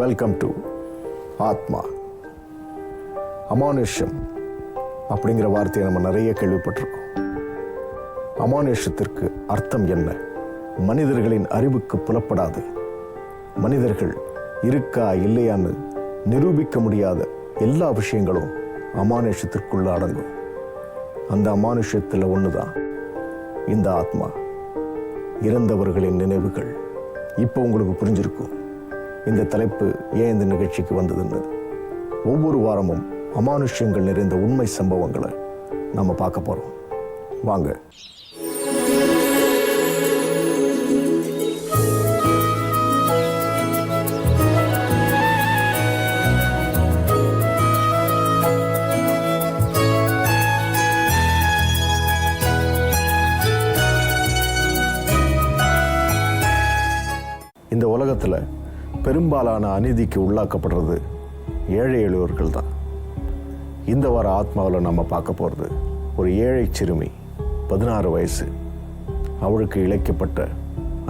Welcome to ஆத்மா. அமானுஷ்யம் அப்படிங்கிற வார்த்தையை நம்ம நிறைய கேள்விப்பட்டிருக்கோம். அமானுஷ்யத்திற்கு அர்த்தம் என்ன? மனிதர்களின் அறிவுக்கு புலப்படாது, மனிதர்கள் இருக்கா இல்லையான்னு நிரூபிக்க முடியாத எல்லா விஷயங்களும் அமானுஷ்யத்திற்குள்ள அடங்கும். அந்த அமானுஷ்யத்தில் ஒண்ணுதான் இந்த ஆத்மா, இறந்தவர்களின் நினைவுகள். இப்போ உங்களுக்கு புரிஞ்சிருக்கும் இந்த தலைப்பு ஏன் இந்த நிகழ்ச்சிக்கு வந்ததுன்னு. ஒவ்வொரு வாரமும் அமானுஷ்யங்கள் நிறைந்த உண்மை சம்பவங்களை நம்ம பார்க்க போறோம். வாங்க. இந்த உலகத்தில் பெரும்பாலான அநீதிக்கு உள்ளாக்கப்படுறது ஏழை எளியோர்கள் தான். இந்த வார ஆத்மாவில் நம்ம பார்க்க போகிறது ஒரு ஏழை சிறுமி, 16 வயசு. அவளுக்கு இழைக்கப்பட்ட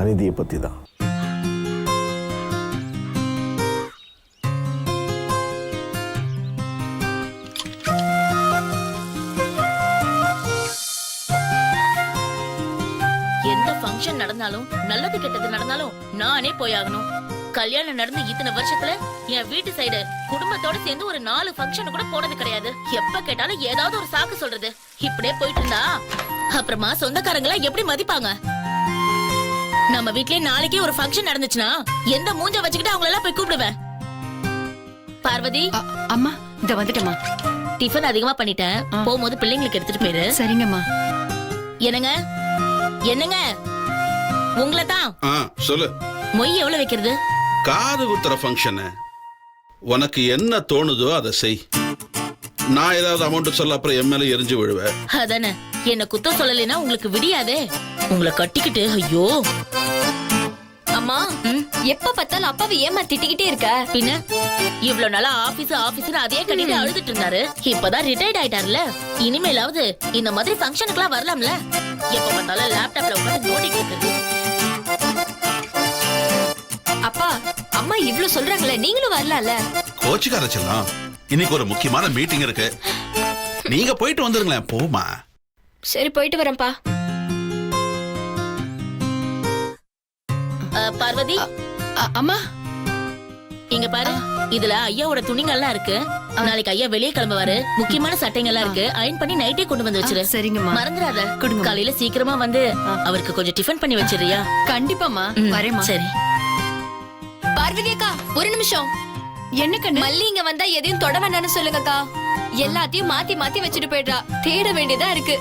அநீதியை பற்றி தான். நடந்தாலும் நல்லது கெட்டது நடந்தாலும் நானே போயாகணும். கல்யாணம் நடந்து இத்தனை வருஷத்துல என் வீட்டு சைடு குடும்பத்தோட சேர்ந்து ஒரு 4 ஃபங்க்ஷன் கூட போனது கிடையாது. எப்ப கேட்டாலும் ஏதாவது ஒரு சாக்கு சொல்றது. இப்படியே போயிட்டு இருந்தா அப்புறமா சொந்தக்காரங்களா எப்படி மதிப்பாங்க? நம்ம வீட்லயே நாளைக்கே ஒரு ஃபங்க்ஷன் நடந்துச்சுன்னா எந்த மூஞ்ச வச்சுக்கிட்டு அவங்கள எல்லாம் போய் கூப்பிடுவேன். பார்வதி, அம்மா இந்த வந்துட்டமா. டிஃபன் அதிகமா பண்ணிட்டேன், போகும்போது பிள்ளைங்களுக்கு எடுத்துட்டு போயிரு. சரிங்கம்மா. என்னங்க என்னங்க உங்களை தான். சொல்லு. மொய் எவ்வளவு வைக்கிறது? காது குத்துற ஃபங்க்ஷன், உனக்கு என்ன தோணுதோ அதை செய். நான் ஏதாவது அமௌண்ட் சொல்ல அப்புறம் எம்எல்ஏ எரிஞ்சு விழுவேன். அதானே, என்ன குத்தம் சொல்லலைன்னா உங்களுக்கு விடியாதே. உங்களை கட்டிக்கிட்டு ஐயோ. அம்மா, எப்ப பார்த்தாலும் அப்பாவை ஏமா திட்டிக்கிட்டே இருக்க? பின்ன இவ்வளவு நாளா ஆபீஸ் அதே கட்டிட்டு அழுதுட்டு இருந்தாரு. இப்பதான் ரிட்டையர்ட் ஆயிட்டாருல, இனிமேலாவது இந்த மாதிரி ஃபங்க்ஷனுக்குலாம் வரலாம்ல. எப்ப பார்த்தாலும் லேப்டாப்ல உட்கார்ந்து நோண்டிட்டு இருக்கு. அப்பா, அம்மா இவ்ளோ சொல்றாங்களே, நீங்களும் வரலாம்ல. கோச்சிக்கார செல்லம், இன்னைக்கு ஒரு முக்கியமான மீட்டிங் இருக்கு, நீங்க போயிட்டு வந்துருங்களேன். போமா. சரி, போயிட்டு வரேன்ப்பா. பார்வதி, அம்மா இங்க பாரு. இதுல ஐயாவோட துணிங்கள்லாம் இருக்கு. நாளைக்கு ஐயா வெளியே கிளம்புவாரு. முக்கியமான சட்டைங்கள்லாம் இருக்கு. அயன் பண்ணி நைட்டே கொண்டு வந்து வச்சிரு. சரிங்கம்மா. மறந்துடாத. காலையில சீக்கிரமா வந்து அவருக்கு கொஞ்சம் டிஃபன் பண்ணி வச்சிருயா. கண்டிப்பாமா வரேம்மா. சரி. பார்வதி அக்கா, ஒரு நிமிஷம். என்ன கண்ணு? மல்லி இங்க வந்தா எதையும் தொட வேண்டாம்னு சொல்லுங்கக்கா. எல்லாத்தையும் மாத்தி மாத்தி வச்சுட்டு போயிடுறா. தேட வேண்டியதா இருக்கு.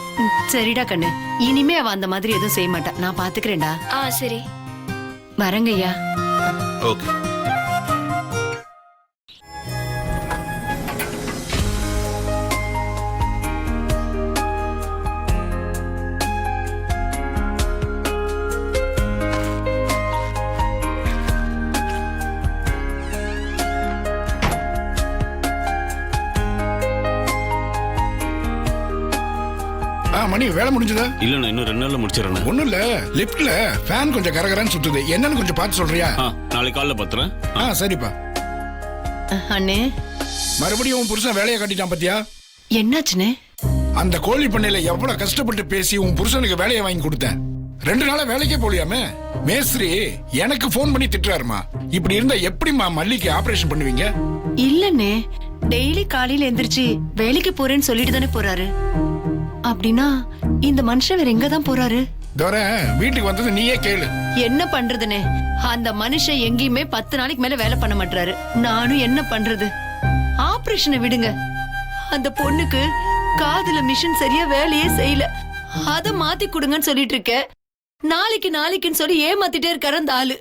சரிடா கண்ணு, இனிமே அவ அந்த மாதிரி எதுவும் செய்ய மாட்டா. நான் பாத்துக்கிறேன்டா. சரி, வரங்கய்யா. ஓகே. மணி, வேலை முடிஞ்சதா? இல்லண்ணா, இன்னும் 2 நாள்ல முடிச்சிடறேன். ஒண்ணும் இல்ல, லிப்ட்ல ஃபேன் கொஞ்சம் கரகரன்னு சுத்துது. என்னன்னு கொஞ்சம் பார்த்து சொல்றியா? நாளைக்கு காலைல பாத்துறேன். சரிப்பா. அண்ணே, மறுபடியும் உன் புருஷன் வேலையை கட்டிட்டான் பாத்தியா? என்னாச்சுன்னு? அந்த கோழி பண்ணையில எவ்வளவு கஷ்டப்பட்டு பேசி உன் புருஷனுக்கு வேலையை வாங்கி கொடுத்தேன். 2 நாளா வேலைக்கே போலியாமே. மேஸ்திரி எனக்கு போன் பண்ணி திட்டுறாருமா. இப்படி இருந்தா எப்படிமா மல்லிக்கு ஆபரேஷன் பண்ணுவீங்க? இல்லண்ணே, டெய்லி காலையில எந்திரிச்சு வேலைக்கு போறேன்னு சொல்லிட்டு தானே போறாரு. அப்படின்னா இந்த மனுஷன் வேற எங்கதான் போறாரு? தோர, வீட்டுக்கு வந்தது நீயே கேளு. என்ன பண்றதுனே, அந்த மனுஷன் எங்கேயுமே 10 நாளைக்கு மேல வேலை பண்ண மாட்டாரு. நானும் என்ன பண்றது? ஆபரேஷனை விடுங்க, அந்த பொண்ணுக்கு காதுல மிஷின் சரியா வேலையே செய்யல. அத மாத்தி கொடுங்கன்னு சொல்லிட்டு இருக்க. நாளைக்குன்னு சொல்லி ஏமாத்திட்டே இருக்காரு அந்த ஆளு.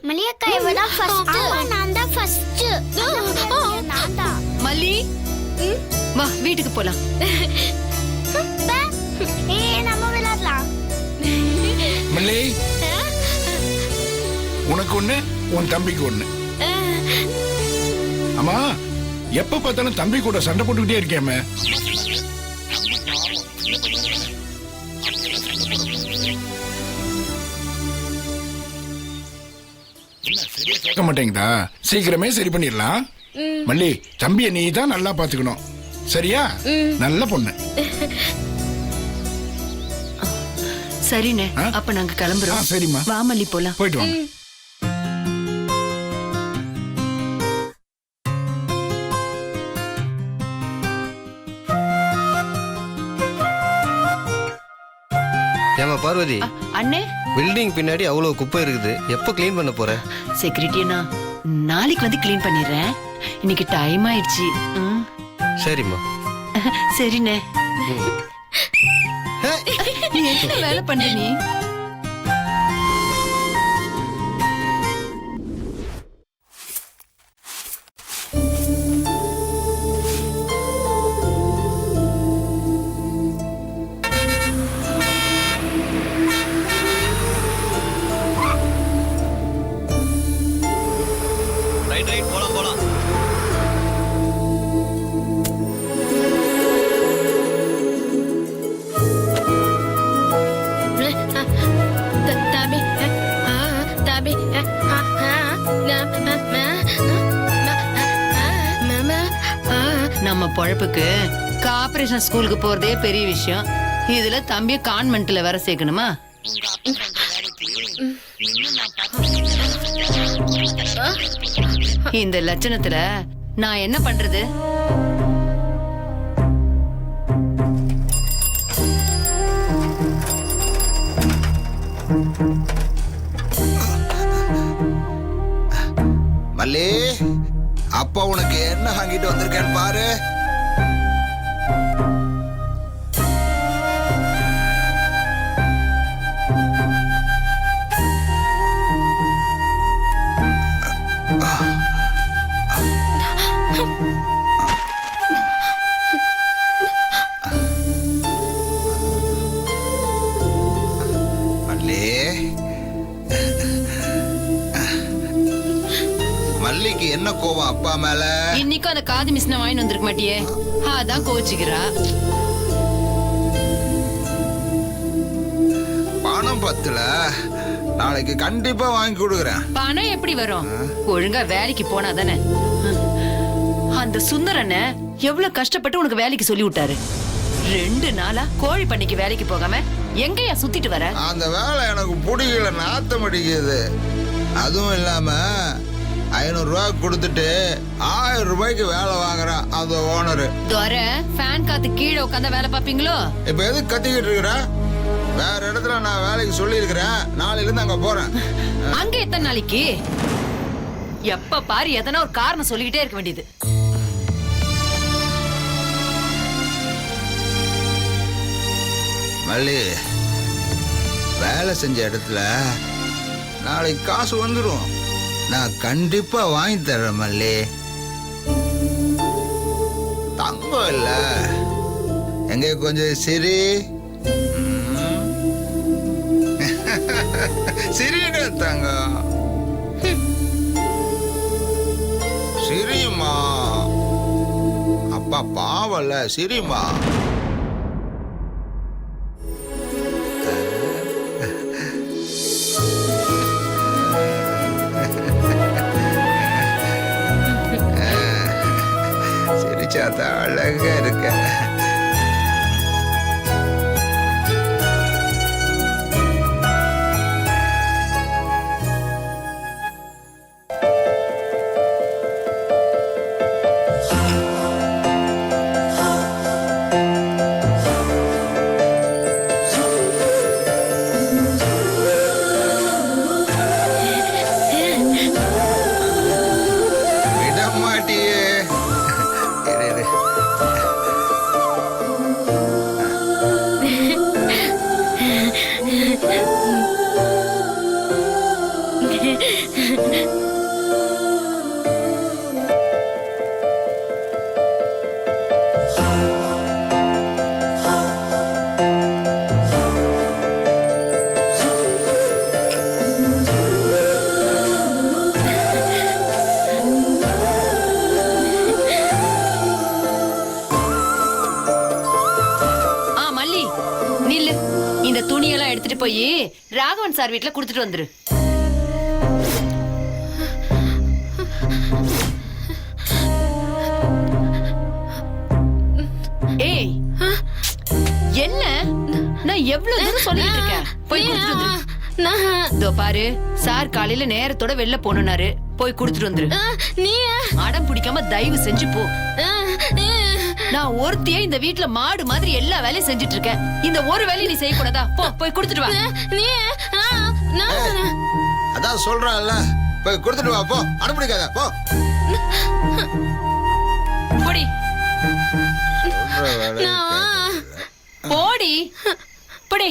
மல்லி, வா வீட்டுக்கு போலாம். மல்லி, உனக்கு ஒண்ணு, உன் தம்பிக்கு ஒண்ணு. அம்மா, எப்ப பார்த்தாலும் தம்பி கூட சண்டை போட்டுக்கிட்டே இருக்கேமே. கேட்க மாட்டேங்குதா? சீக்கிரமே சரி பண்ணிடலாம். மல்லி, தம்பியை நீ தான் நல்லா பாத்துக்கணும், சரியா? நல்ல பொண்ணு. சரிண்ணே, அப்ப நாங்க கிளம்புறோம். சரிம்மா, வா மல்லி, போலாம். போயிட்டு வாங்க. ஏமா பார்வதி, அண்ணே, பில்டிங் பின்னாடி அவ்வளவு குப்பை இருக்குது, எப்ப க்ளீன் பண்ண போற? செக்யூரிட்டி அண்ணா, நாளைக்கு வந்து க்ளீன் பண்ணிடுறேன். இன்னைக்கு டைம் ஆயிடுச்சு. சரிம்மா. சரிண்ணே. நீ என்ன வேலை பண்ற நீ? ரைட் போலாம் போலாம். நம்ம பொழப்புக்கு கார்ப்பரேஷன் ஸ்கூலுக்கு போறதே பெரிய விஷயம். இதுல தம்பிய கான்வென்ட்ல வேற சேர்க்கணுமா? இந்த லட்சணத்துல நான் என்ன பண்றது? மல்லி, அப்பா உனக்கு என்ன வாங்கிட்டு வந்திருக்கேன்னு பாரு. மல்லிக்கு என்ன கோவம் அப்பா மேல? இன்னைக்கும் அந்த காது மிஷினை வாங்கி வந்திருக்க மாட்டியே, அதான் கோச்சிக்கிறா. பணம் பத்தல, நாளைக்கு கண்டிப்பா வாங்கி கொடுக்குறேன். பணம் எப்படி வரும்? ஒழுங்கா வேலைக்கு போனா தானே. அந்த சுந்தரண்ண எவ்வளவு கஷ்டப்பட்டு உனக்கு வேலைக்கு சொல்லி விட்டாரு. 2 நாளா கோழி பண்ணைக்கு வேலைக்கு போகாம எங்கயா சுத்திட்டு வர? அந்த வேலை எனக்கு பிடிக்கல, நாத்தம் அடிக்குது. அதுவும் இல்லாம 500 ரூபாய் கொடுத்துட்டு 1000 ரூபாய்க்கு வேலை வாங்குறான் அந்த ஓனரு. துரை, ஃபேன் காத்து கீழே உட்கார்ந்தா வேலை பாப்பீங்களோ? இப்ப எதுக்கு கத்திக்கிட்டு இருக்கிற? வேற இடத்துல நான் வேலைக்கு சொல்லி இருக்கிறேன், நாளையில இருந்து அங்க போறேன். அங்க எத்தனை நாளைக்கு? எப்ப பாரு எதனா ஒரு காரணம் சொல்லிக்கிட்டே இருக்க வேண்டியது. மல்லி, வேலை செஞ்ச இடத்துல நாளைக்கு காசு வந்துடும், நான் கண்டிப்பா வாங்கி தர்றேன். மல்லி, தங்கம் இல்ல, எங்க கொஞ்சம் சிரி சிரிட தங்கம், சிரியுமா. அப்பா பாவல்ல, சிரிமா. சிரிச்சாதான் அழகா இருக்க. துணியெல்லாம் எடுத்துட்டு போய் ராகவன் சார் வீட்டுல குடுத்துட்டு வந்துரு. ஏய் என்ன நான் எவ்வளவு தூரம் சொல்லிட்டு இருக்கேன் போய் கொடுத்துட்டு வந்துரு. இதோ பாரு சார் காலையில நேரத்தோட வெளில போனாரு, போய் கொடுத்துட்டு வந்துரு. நீ அடம் பிடிக்காம தயவு செஞ்சு போ. நான் ஒருத்தியே இந்த வீட்ல மாடு மாதிரி எல்லா வேலையும் செஞ்சுட்டு இருக்கேன். இந்த ஒரு வேலையை நீ செய்யக்கூடாதா? போ போய் கொடுத்துட்டு வா. நீ அதான் சொல்றான்ல, போய் கொடுத்துட்டு வா, போ. அனுப்பிடிக்காத, போ. போடி சொல்ற வேலையை போடி போடி.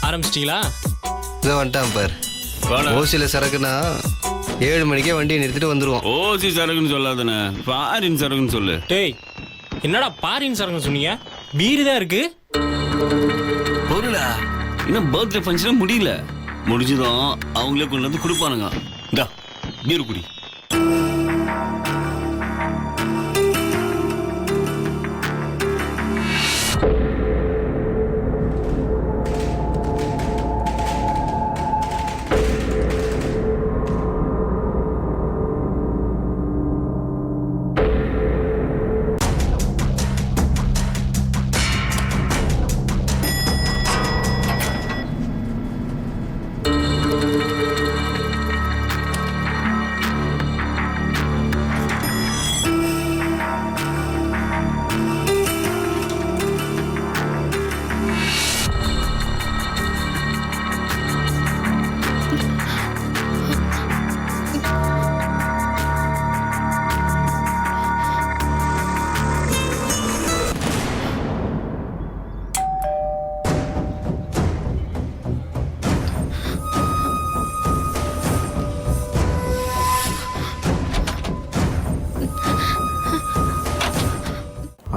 ஆரம்பிச்சிட்டீங்களா? இதை வந்துட்டான் பார். ஓசியில் சரக்குன்னா 7 மணிக்கே வண்டியை நிறுத்திட்டு வந்துருவோம். ஓசி சரக்குன்னு சொல்லாதானே, ஃபாரின் சரக்குன்னு சொல்லு. டேய் என்னடா பாரின் சரக்கு சொன்னீங்க? பீரு தான் இருக்கு. பொருளா இன்னும் பர்த்டே ஃபங்க்ஷன் முடியல, முடிஞ்சதும் அவங்களே கொண்டு வந்து கொடுப்பானுங்க. இந்தா பீரு குடி.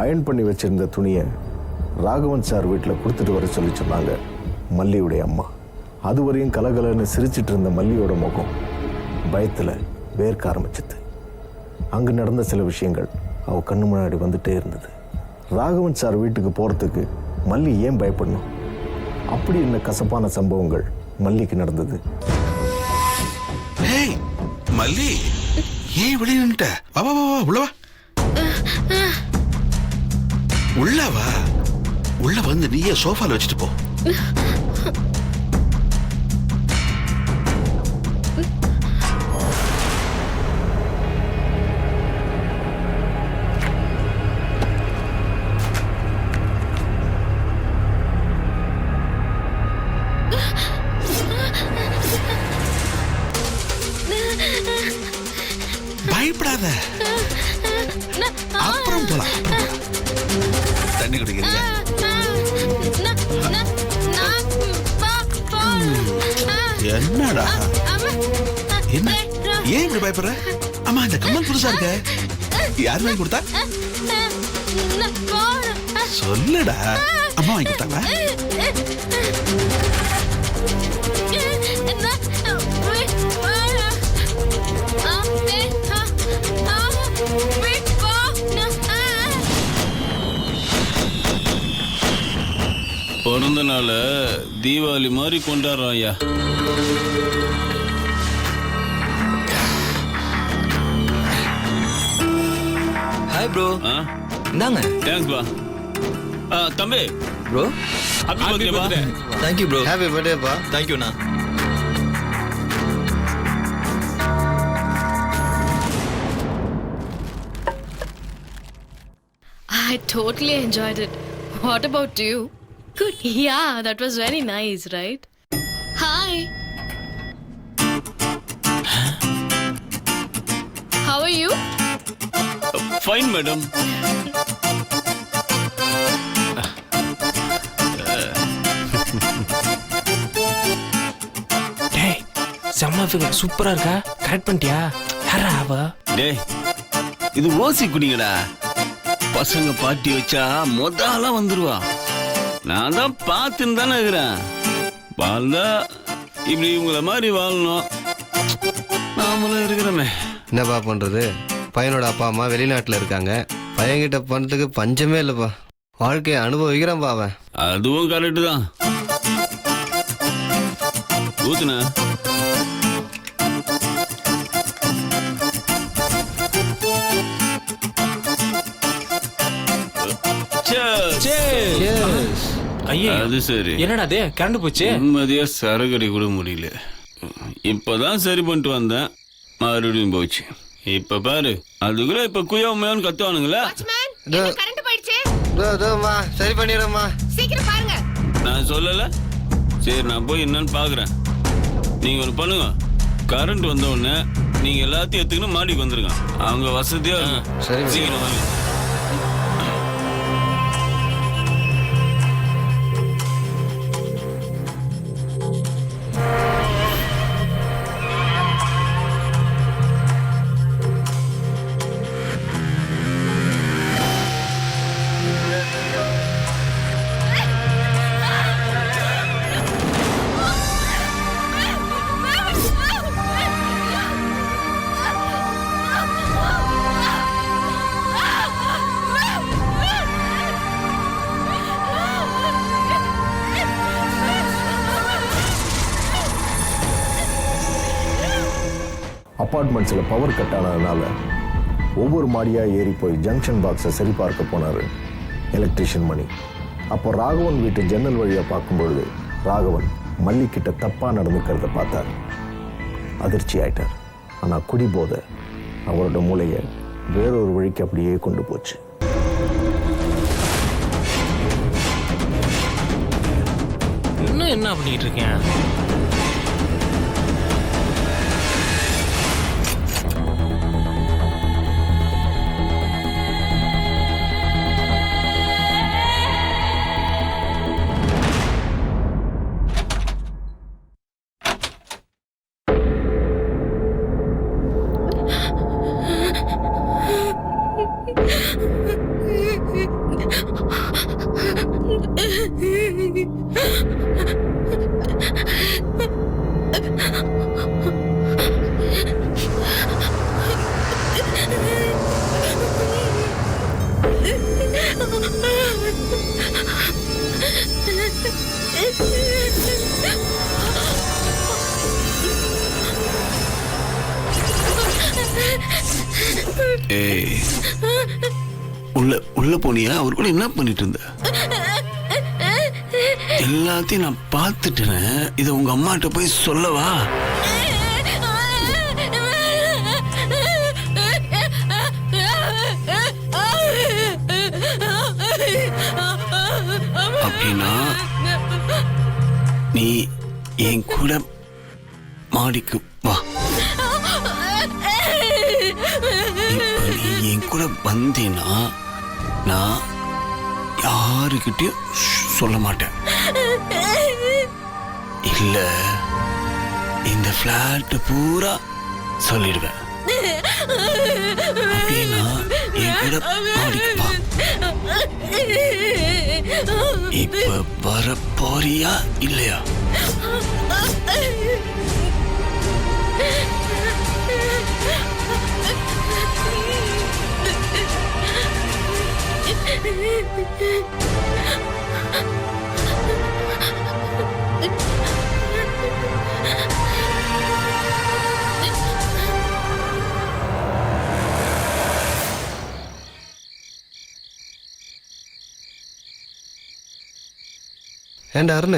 அயர்ன் பண்ணி வச்சிருந்த துணியை ராகவன் சார் வீட்டில் கொடுத்துட்டு வர சொல்லி சொன்னாங்க மல்லியுடைய அம்மா. அதுவரையும் கலகலன்னு சிரிச்சிட்டு இருந்த மல்லியோட முகம் பயத்தில் வேர்க்க ஆரம்பிச்சிது. அங்கே நடந்த சில விஷயங்கள் அவ கண்ணு முன்னாடி வந்துட்டே இருந்தது. ராகவன் சார் வீட்டுக்கு போகிறதுக்கு மல்லி ஏன் பயப்படணும்? அப்படி என்ன கசப்பான சம்பவங்கள் மல்லிக்கு நடந்தது? ஏய் மல்லி, ஏன் வெளியே நின்னுட்ட? வா வா வா, உள்ள வா. உள்ள வா. உள்ள வந்து நீயே சோஃபால வச்சுட்டு போ. பயப்படாத, அப்புறம் போலாம். தண்ணி குடிக்கிறீங்க? என்னடா என்ன, ஏன் இப்படி பயப்படுற? அம்மா இந்த கம்மல் புதுசா இருக்க, யார் வாங்கி கொடுத்தா? சொல்லுடா, அம்மா வாங்கி கொடுத்தாங்க. பிறந்த நாள தீபாவளி மாதிரி கொண்டாடுறோம் ஐயா. Hi bro. இந்தாங்க. தேங்க்ஸ் பா. தம்பி bro happy birthday. Thank you bro. Happy பர்த்டேப்பா. தேங்க்யூண்ணா. I totally enjoyed it. What about you? Good. Yeah, that was very nice, right? Hi. How are you? Fine madam. டேய் செம்ம ஃபிகர் சூப்பரா இருக்கா? கரெக்ட் பண்ணிட்டியா? யாரா அவ? டேய் இது ஓசி குடிங்கடா. பசங்க பாட்டி வச்சா முதல்ல வந்துருவா. நான் தான் பார்த்துன்னு தானே இருக்கிறேன். வாழ்ந்தா இப்படி இவங்கள மாதிரி வாழணும். நாமளும் இருக்கிறோமே. என்னப்பா பண்ணுறது, பையனோட அப்பா அம்மா வெளிநாட்டில் இருக்காங்க. பையன்கிட்ட பண்ணுறதுக்கு பஞ்சமே இல்லைப்பா. வாழ்க்கையை அனுபவிக்கிறான்ப்பா அவன். அதுவும் கரெக்டு தான். ஊத்துன ஐயா அது சரி. என்னடா அது கரண்ட் போச்சு? நிம்மதியா சரகடி கூட முடியல. இப்பதான் சரி பண்ணிட்டு வந்தேன், மறுபடியும் போச்சு. இப்ப பாரு, அதுக்குள்ள இப்ப குயமையான்னு கத்துவானுங்களா? சரி பண்ணிடுறேம்மா. நான் சொல்லல. சரி, நான் போய் என்னன்னு பாக்குறேன். நீங்க ஒண்ணு பண்ணுங்க, கரண்ட் வந்த உடனே நீங்க எல்லாத்தையும் எடுத்துக்கணும் மாடிக்கு வந்துருங்க. அவங்க வசதியா சரி, சீக்கிரம் வாங்க. அப்பார்ட்மெண்ட்ஸில் பவர் கட் ஆனதுனால ஒவ்வொரு மாடியாக ஏறி போய் ஜங்ஷன் பாக்ஸை சரி பார்க்க போனார் எலக்ட்ரிஷியன் மணி. அப்போ ராகவன் வீட்டு ஜன்னல் வழியாக பார்க்கும்பொழுது ராகவன் மல்லிக்கிட்ட தப்பாக நடந்துக்கிறத பார்த்தார். அதிர்ச்சி ஆயிட்டார். ஆனால் குடிபோதை அவரோட மூளையை வேறொரு வழிக்கு அப்படியே கொண்டு போச்சு. இன்னும் என்ன பண்ணிட்டு இருக்கேன்? ஏய், உள்ள போனியா? அவர் கூட என்ன பண்ணிட்டு இருந்த? எல்லாத்தையும் நான் பார்த்துட்டேன். இதை உங்க அம்மாட்ட போய் சொல்லவா? அப்படின்னா நீ என் கூட மாடிக்கு வா. இப்ப நீ என் கூட வந்தேன்னா நான் யாருக்கிட்டையும் சொல்ல மாட்டேன். இல்ல இந்த பிளாட் பூரா சொல்லிடுவேன். அப்படின்னா என் கூட மாடிக்கு வா. இப்ப வர போறியா இல்லையா? ஏண்டா அருண்,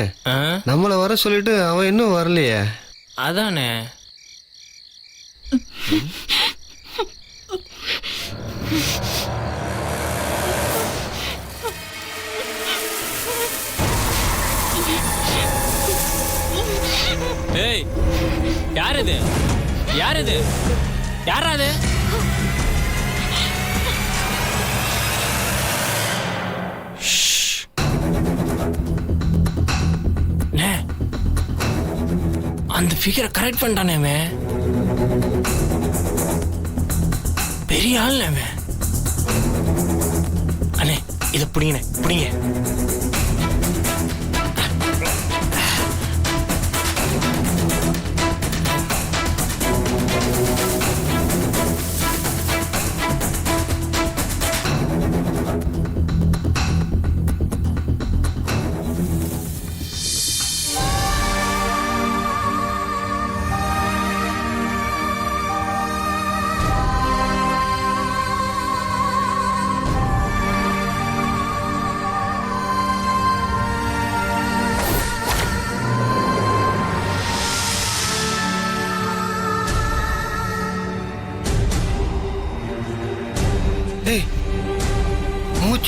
நம்மளை வர சொல்லிட்டு அவன் இன்னும் வரலையே? அதானே. ஏய், யார் இது? யார் இது? யாரா அது? அந்த ஃபிகரை கரெக்ட் பண்ணிட்டானே அவன். பெரிய ஆள் அவன். அண்ணே, இதை பிடிங்கண்ணே, பிடிங்க.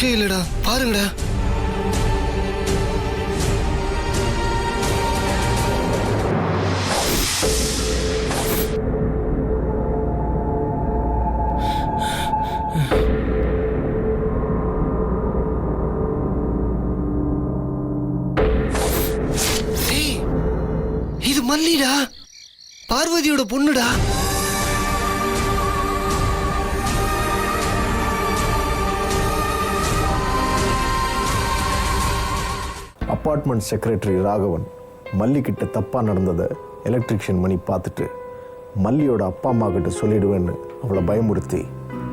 இங்கே இல்லடா, பாருங்கடா. ஏய், இது மல்லிடா, பார்வதியோட பொண்ணுடா. அப்பார்ட்மெண்ட் செக்ரட்டரி ராகவன் மல்லி கிட்ட தப்பா நடந்ததை எலக்ட்ரிஷியன் மணி பார்த்துட்டு மல்லியோட அப்பா அம்மா கிட்ட சொல்லிடுவேன்னு அவளை பயமுறுத்தி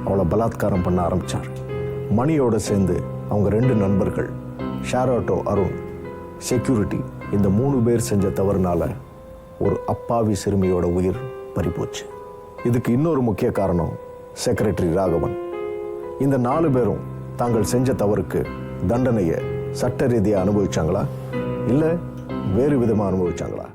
அவளை பலாத்காரம் பண்ண ஆரம்பிச்சார். மணியோட சேர்ந்து அவங்க 2 நண்பர்கள் ஷாரோட்டோ அருண், செக்யூரிட்டி, இந்த 3 பேர் செஞ்ச தவறுனால ஒரு அப்பாவி சிறுமியோட உயிர் பறிபோச்சு. இதுக்கு இன்னொரு முக்கிய காரணம் செக்ரட்டரி ராகவன். இந்த 4 பேரும் தாங்கள் செஞ்ச தவறுக்கு தண்டனையை சட்ட ரீதியாக அனுபவிச்சாங்களா இல்லை வேறு விதமாக அனுபவிச்சாங்களா?